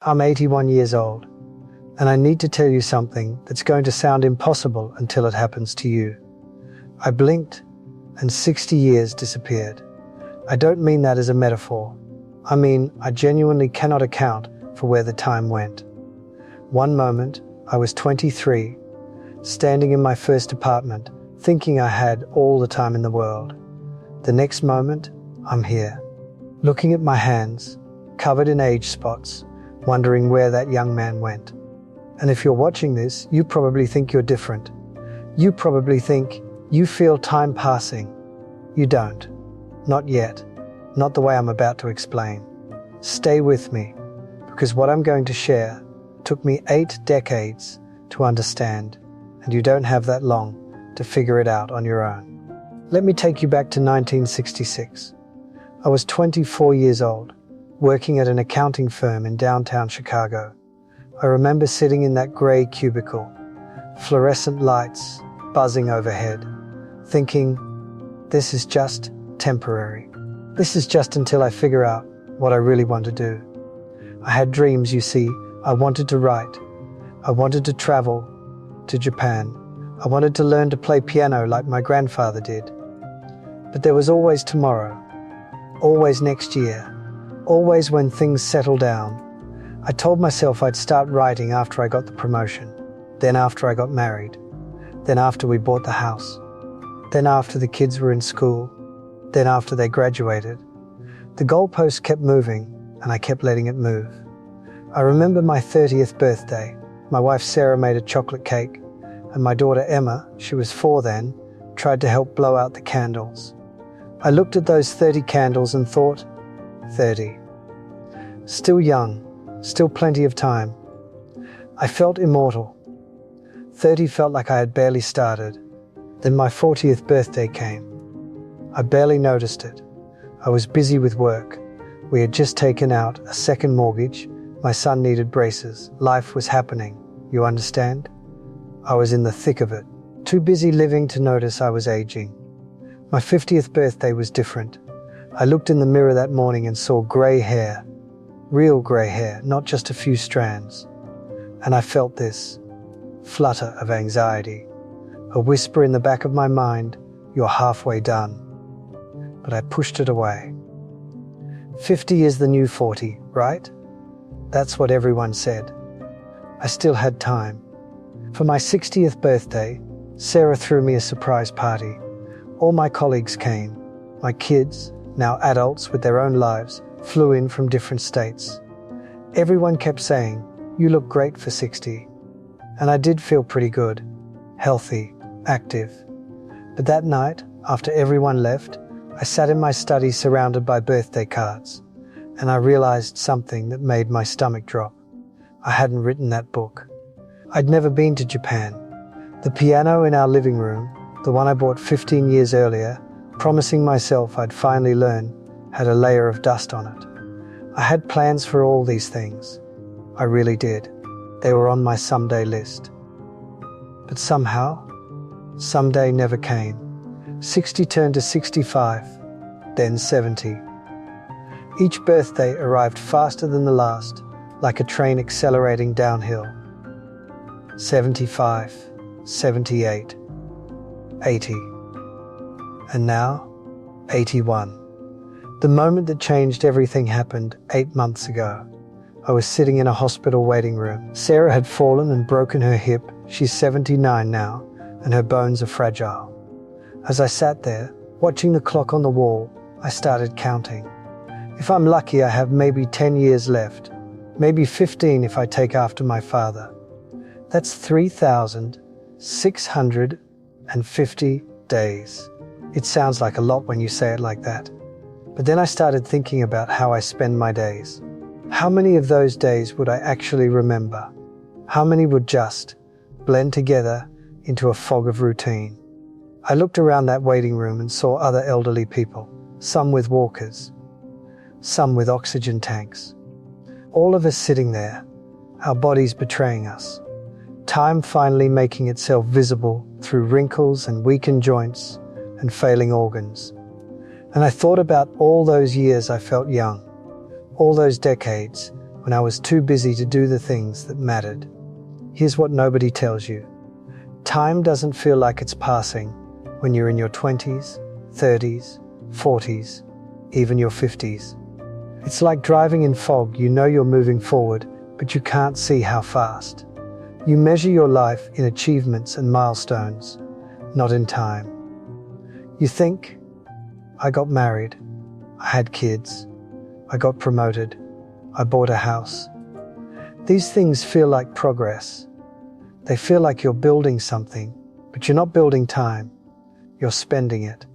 I'm 81 years old, and I need to tell you something that's going to sound impossible until it happens to you. I blinked, and 60 years disappeared. I don't mean that as a metaphor. I mean, I genuinely cannot account for where the time went. One moment, I was 23, standing in my first apartment, thinking I had all the time in the world. The next moment, I'm here, looking at my hands, covered in age spots, wondering where that young man went. And if you're watching this, you probably think you're different. You probably think you feel time passing. You don't. Not yet. Not the way I'm about to explain. Stay with me, because what I'm going to share took me 8 decades to understand, and you don't have that long to figure it out on your own. Let me take you back to 1966. I was 24 years old, working at an accounting firm in downtown Chicago. I remember sitting in that grey cubicle, fluorescent lights buzzing overhead, thinking, this is just temporary. This is just until I figure out what I really want to do. I had dreams, you see. I wanted to write. I wanted to travel to Japan. I wanted to learn to play piano like my grandfather did. But there was always tomorrow, always next year, always when things settle down. I told myself I'd start writing after I got the promotion, then after I got married, then after we bought the house, then after the kids were in school, then after they graduated. The goalpost kept moving, and I kept letting it move. I remember my 30th birthday. My wife Sarah made a chocolate cake, and my daughter Emma, she was 4 then, tried to help blow out the candles. I looked at those 30 candles and thought, 30. Still young, still plenty of time. I felt immortal. 30 felt like I had barely started. Then my 40th birthday came. I barely noticed it. I was busy with work. We had just taken out a second mortgage. My son needed braces. Life was happening. You understand? I was in the thick of it. Too busy living to notice I was aging. My 50th birthday was different. I looked in the mirror that morning and saw grey hair. Real grey hair, not just a few strands. And I felt this flutter of anxiety. A whisper in the back of my mind, you're halfway done. But I pushed it away. 50 is the new 40, right? That's what everyone said. I still had time. For my 60th birthday, Sarah threw me a surprise party. All my colleagues came. My kids, now adults with their own lives, flew in from different states. Everyone kept saying, you look great for 60. And I did feel pretty good, healthy, active. But that night, after everyone left, I sat in my study surrounded by birthday cards, and I realized something that made my stomach drop. I hadn't written that book. I'd never been to Japan. The piano in our living room, the one I bought 15 years earlier, promising myself I'd finally learn, had a layer of dust on it. I had plans for all these things. I really did. They were on my someday list. But somehow, someday never came. 60 turned to 65, then 70. Each birthday arrived faster than the last, like a train accelerating downhill. 75, 78, 80. And now, 81. The moment that changed everything happened 8 months ago. I was sitting in a hospital waiting room. Sarah had fallen and broken her hip. She's 79 now, and her bones are fragile. As I sat there, watching the clock on the wall, I started counting. If I'm lucky, I have maybe 10 years left, maybe 15 if I take after my father. That's 3,650 days. It sounds like a lot when you say it like that. But then I started thinking about how I spend my days. How many of those days would I actually remember? How many would just blend together into a fog of routine? I looked around that waiting room and saw other elderly people, some with walkers, some with oxygen tanks. All of us sitting there, our bodies betraying us. Time finally making itself visible through wrinkles and weakened joints and failing organs. And I thought about all those years I felt young, all those decades when I was too busy to do the things that mattered. Here's what nobody tells you. Time doesn't feel like it's passing when you're in your 20s, 30s, 40s, even your 50s. It's like driving in fog. You know you're moving forward, but you can't see how fast. You measure your life in achievements and milestones, not in time. You think, I got married, I had kids, I got promoted, I bought a house. These things feel like progress. They feel like you're building something, but you're not building time, you're spending it.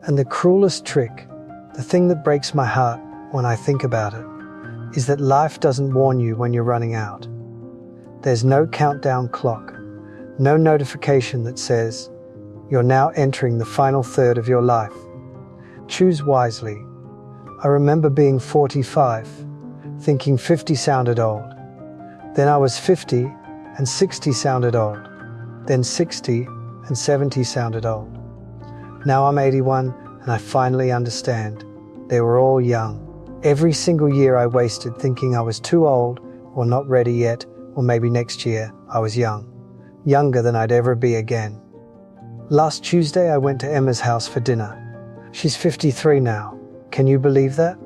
And the cruelest trick, the thing that breaks my heart when I think about it, is that life doesn't warn you when you're running out. There's no countdown clock, no notification that says, you're now entering the final third of your life. Choose wisely. I remember being 45, thinking 50 sounded old. Then I was 50 and 60 sounded old. Then 60 and 70 sounded old. Now I'm 81 and I finally understand. They were all young. Every single year I wasted thinking I was too old or not ready yet, or maybe next year I was young. Younger than I'd ever be again. Last Tuesday I went to Emma's house for dinner. She's 53 now. Can you believe that?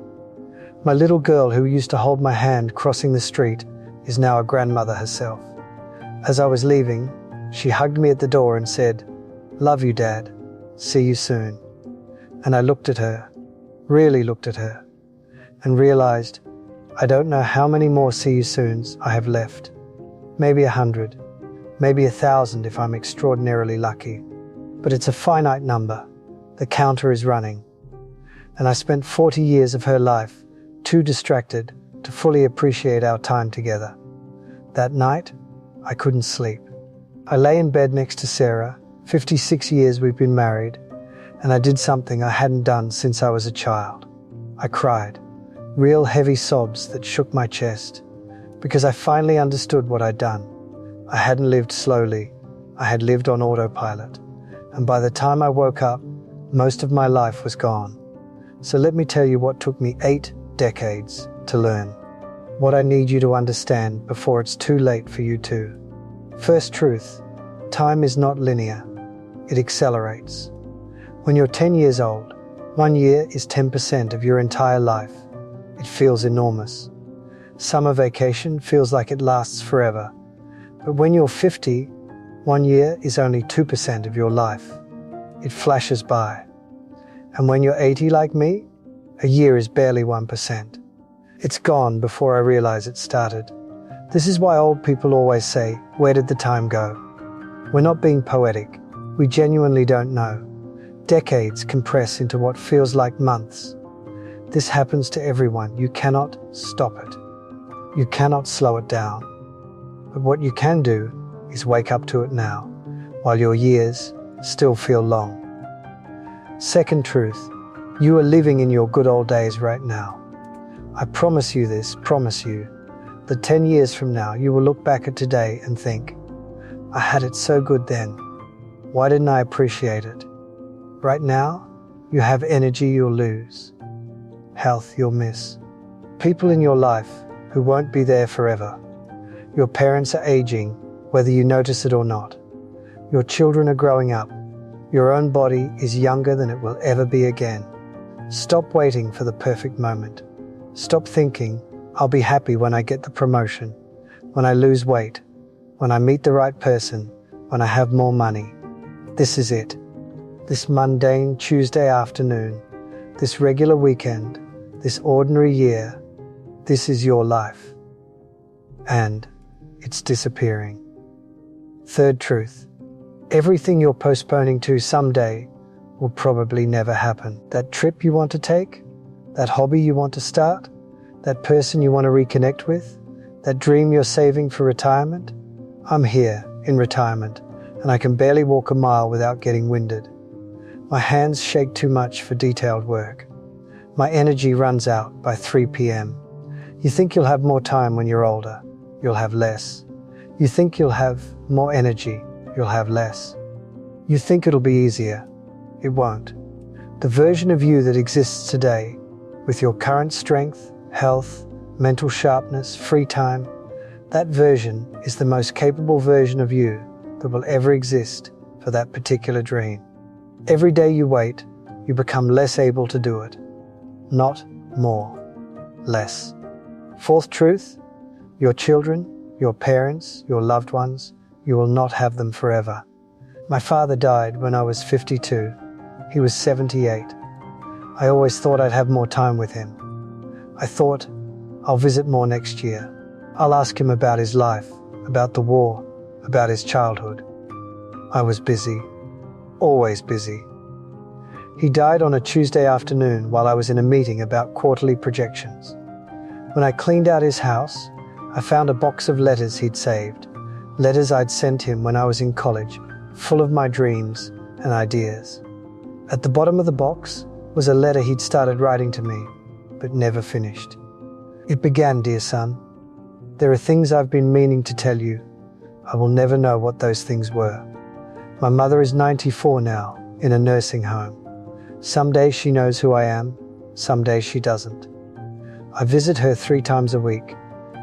My little girl who used to hold my hand crossing the street is now a grandmother herself. As I was leaving, she hugged me at the door and said, "Love you, Dad. See you soon." And I looked at her, really looked at her, and realized I don't know how many more see you soons I have left. Maybe 100, maybe 1,000 if I'm extraordinarily lucky. But it's a finite number. The counter is running. And I spent 40 years of her life too distracted to fully appreciate our time together. That night, I couldn't sleep. I lay in bed next to Sarah, 56 years we've been married, and I did something I hadn't done since I was a child. I cried, real heavy sobs that shook my chest, because I finally understood what I'd done. I hadn't lived slowly, I had lived on autopilot, and by the time I woke up, most of my life was gone. So let me tell you what took me 8 decades to learn. What I need you to understand before it's too late for you too. First truth, time is not linear. It accelerates. When you're 10 years old, 1 year is 10% of your entire life. It feels enormous. Summer vacation feels like it lasts forever. But when you're 50, 1 year is only 2% of your life. It flashes by. And when you're 80 like me, a year is barely 1%. It's gone before I realize it started. This is why old people always say, "Where did the time go?" We're not being poetic. We genuinely don't know. Decades compress into what feels like months. This happens to everyone. You cannot stop it. You cannot slow it down. But what you can do is wake up to it now, while your years still feel long. Second truth, you are living in your good old days right now. I promise you this, promise you, that 10 years from now you will look back at today and think, I had it so good then. Why didn't I appreciate it? Right now, you have energy you'll lose, health you'll miss, people in your life who won't be there forever. Your parents are aging, whether you notice it or not. Your children are growing up. Your own body is younger than it will ever be again. Stop waiting for the perfect moment. Stop thinking, I'll be happy when I get the promotion, when I lose weight, when I meet the right person, when I have more money. This is it. This mundane Tuesday afternoon, this regular weekend, this ordinary year, this is your life. And it's disappearing. Third truth, everything you're postponing to someday will probably never happen. That trip you want to take, that hobby you want to start, that person you want to reconnect with, that dream you're saving for retirement. I'm here in retirement, and I can barely walk a mile without getting winded. My hands shake too much for detailed work. My energy runs out by 3 p.m. You think you'll have more time when you're older. You'll have less. You think you'll have more energy. You'll have less. You think it'll be easier. It won't. The version of you that exists today, with your current strength, health, mental sharpness, free time. That version is the most capable version of you that will ever exist for that particular dream. Every day you wait, you become less able to do it. Not more, less. Fourth truth, your children, your parents, your loved ones, you will not have them forever. My father died when I was 52. He was 78. I always thought I'd have more time with him. I thought, I'll visit more next year. I'll ask him about his life, about the war, about his childhood. I was busy, always busy. He died on a Tuesday afternoon while I was in a meeting about quarterly projections. When I cleaned out his house, I found a box of letters he'd saved, letters I'd sent him when I was in college, full of my dreams and ideas. At the bottom of the box was a letter he'd started writing to me, but never finished. It began, "Dear son, there are things I've been meaning to tell you. I will never know what those things were. My mother is 94 now, in a nursing home. Some days she knows who I am, some days she doesn't. I visit her 3 times a week,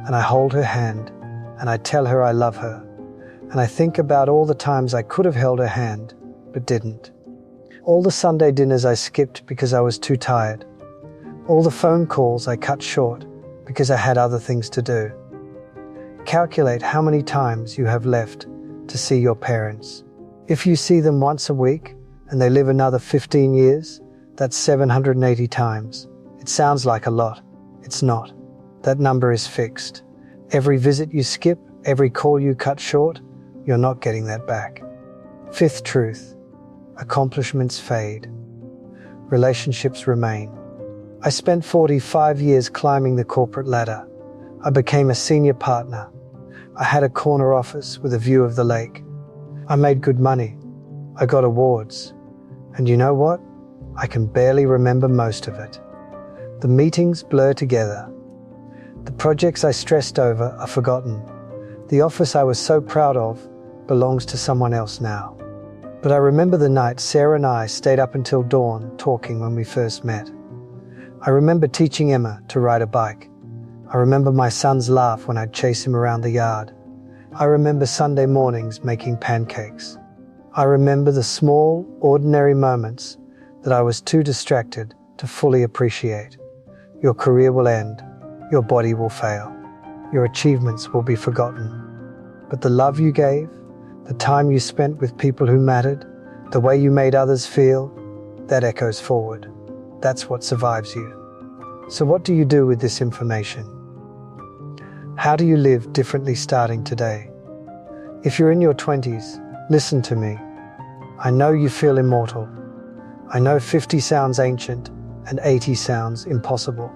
and I hold her hand, and I tell her I love her, and I think about all the times I could have held her hand, but didn't. All the Sunday dinners I skipped because I was too tired. All the phone calls I cut short because I had other things to do. Calculate how many times you have left to see your parents. If you see them once a week and they live another 15 years, that's 780 times. It sounds like a lot. It's not. That number is fixed. Every visit you skip, every call you cut short, you're not getting that back. Fifth truth, accomplishments fade. Relationships remain. I spent 45 years climbing the corporate ladder. I became a senior partner. I had a corner office with a view of the lake. I made good money. I got awards. And you know what? I can barely remember most of it. The meetings blur together. The projects I stressed over are forgotten. The office I was so proud of belongs to someone else now. But I remember the night Sarah and I stayed up until dawn talking when we first met. I remember teaching Emma to ride a bike. I remember my son's laugh when I'd chase him around the yard. I remember Sunday mornings making pancakes. I remember the small, ordinary moments that I was too distracted to fully appreciate. Your career will end. Your body will fail. Your achievements will be forgotten. But the love you gave, the time you spent with people who mattered, the way you made others feel, that echoes forward. That's what survives you. So what do you do with this information? How do you live differently starting today? If you're in your 20s, listen to me. I know you feel immortal. I know 50 sounds ancient and 80 sounds impossible.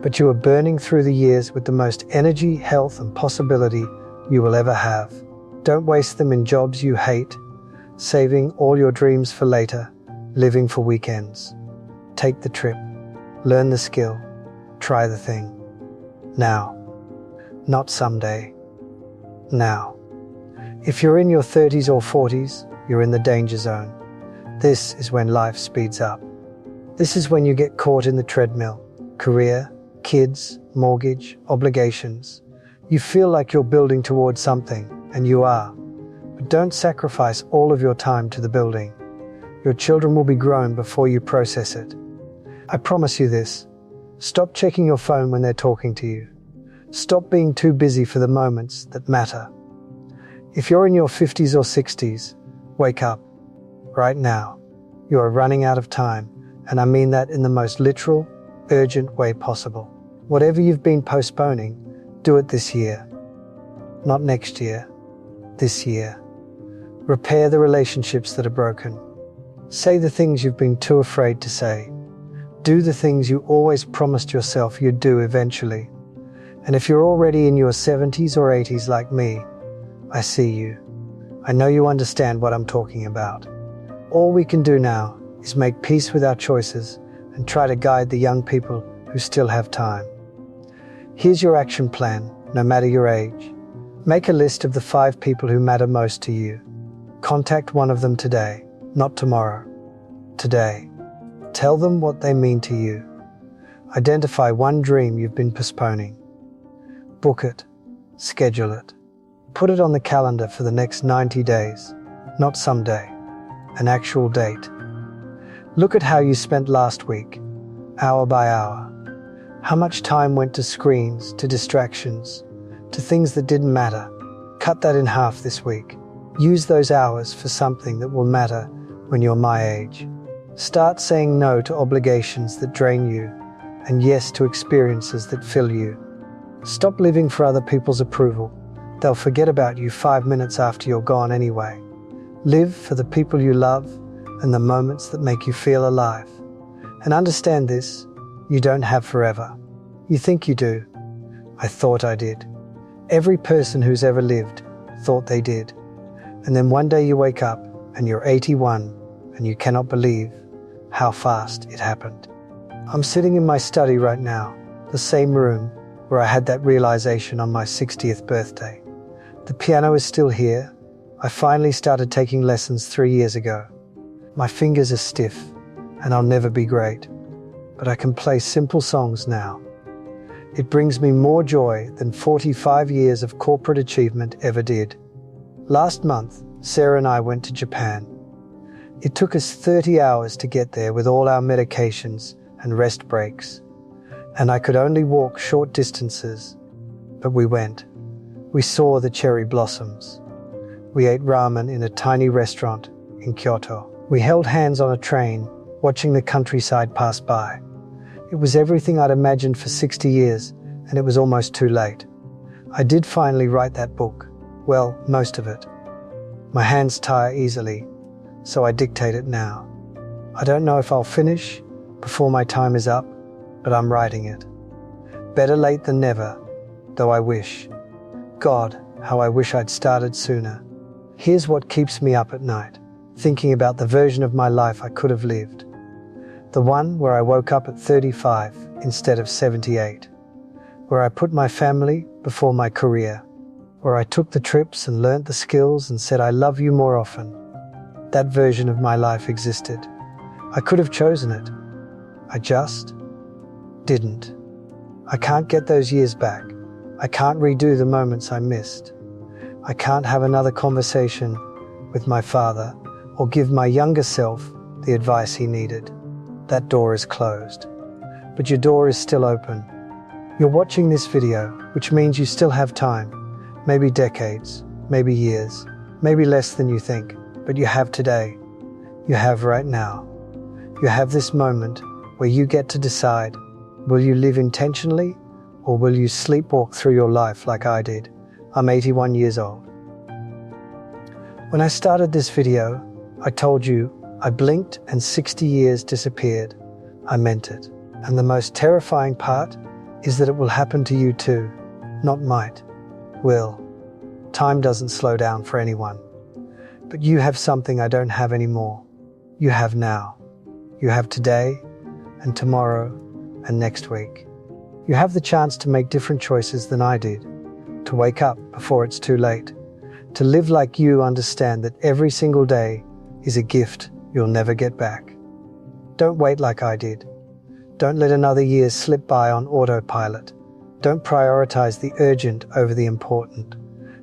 But you are burning through the years with the most energy, health, and possibility you will ever have. Don't waste them in jobs you hate, saving all your dreams for later, living for weekends. Take the trip, learn the skill, try the thing. Now, not someday. Now. If you're in your 30s or 40s, you're in the danger zone. This is when life speeds up. This is when you get caught in the treadmill. Career, kids, mortgage, obligations. You feel like you're building towards something, and you are. But don't sacrifice all of your time to the building. Your children will be grown before you process it. I promise you this. Stop checking your phone when they're talking to you. Stop being too busy for the moments that matter. If you're in your 50s or 60s, wake up. Right now. You are running out of time, and I mean that in the most literal, urgent way possible. Whatever you've been postponing, do it this year. Not next year. This year. Repair the relationships that are broken. Say the things you've been too afraid to say. Do the things you always promised yourself you'd do eventually. And if you're already in your 70s or 80s like me, I see you. I know you understand what I'm talking about. All we can do now is make peace with our choices and try to guide the young people who still have time. Here's your action plan, no matter your age. Make a list of the 5 people who matter most to you. Contact one of them today, not tomorrow. Today. Tell them what they mean to you. Identify one dream you've been postponing. Book it. Schedule it. Put it on the calendar for the next 90 days, not someday, an actual date. Look at how you spent last week, hour by hour. How much time went to screens, to distractions, to things that didn't matter. Cut that in half this week. Use those hours for something that will matter when you're my age. Start saying no to obligations that drain you and yes to experiences that fill you. Stop living for other people's approval. They'll forget about you 5 minutes after you're gone anyway. Live for the people you love and the moments that make you feel alive. And understand this, you don't have forever. You think you do. I thought I did. Every person who's ever lived thought they did. And then one day you wake up and you're 81 and you cannot believe how fast it happened. I'm sitting in my study right now, the same room where I had that realization on my 60th birthday. The piano is still here. I finally started taking lessons 3 years ago. My fingers are stiff and I'll never be great, but I can play simple songs now. It brings me more joy than 45 years of corporate achievement ever did. Last month, Sarah and I went to Japan. It took us 30 hours to get there with all our medications and rest breaks, and I could only walk short distances, but we went. We saw the cherry blossoms. We ate ramen in a tiny restaurant in Kyoto. We held hands on a train, watching the countryside pass by. It was everything I'd imagined for 60 years, and it was almost too late. I did finally write that book. Well, most of it. My hands tire easily, so I dictate it now. I don't know if I'll finish before my time is up, but I'm writing it. Better late than never, though I wish. God, how I wish I'd started sooner. Here's what keeps me up at night, thinking about the version of my life I could have lived. The one where I woke up at 35 instead of 78, where I put my family before my career, where I took the trips and learnt the skills and said I love you more often. That version of my life existed. I could have chosen it. I just didn't. I can't get those years back. I can't redo the moments I missed. I can't have another conversation with my father or give my younger self the advice he needed. That door is closed. But your door is still open. You're watching this video, which means you still have time. Maybe decades, maybe years, maybe less than you think, but you have today. You have right now. You have this moment where you get to decide, will you live intentionally or will you sleepwalk through your life like I did? I'm 81 years old. When I started this video, I told you I blinked and 60 years disappeared. I meant it. And the most terrifying part is that it will happen to you too. Not might. Will. Time doesn't slow down for anyone. But you have something I don't have anymore. You have now. You have today and tomorrow and next week. You have the chance to make different choices than I did. To wake up before it's too late. To live like you understand that every single day is a gift you'll never get back. Don't wait like I did. Don't let another year slip by on autopilot. Don't prioritize the urgent over the important.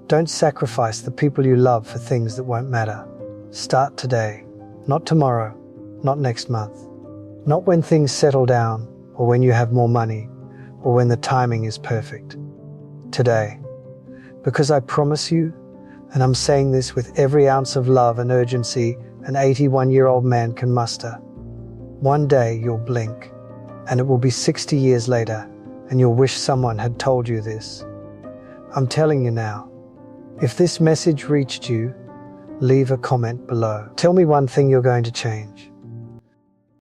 Don't sacrifice the people you love for things that won't matter. Start today, not tomorrow, not next month, not when things settle down or when you have more money or when the timing is perfect. Today. Because I promise you, and I'm saying this with every ounce of love and urgency an 81-year-old man can muster, one day you'll blink, and it will be 60 years later, and you'll wish someone had told you this. I'm telling you now. If this message reached you, leave a comment below. Tell me one thing you're going to change.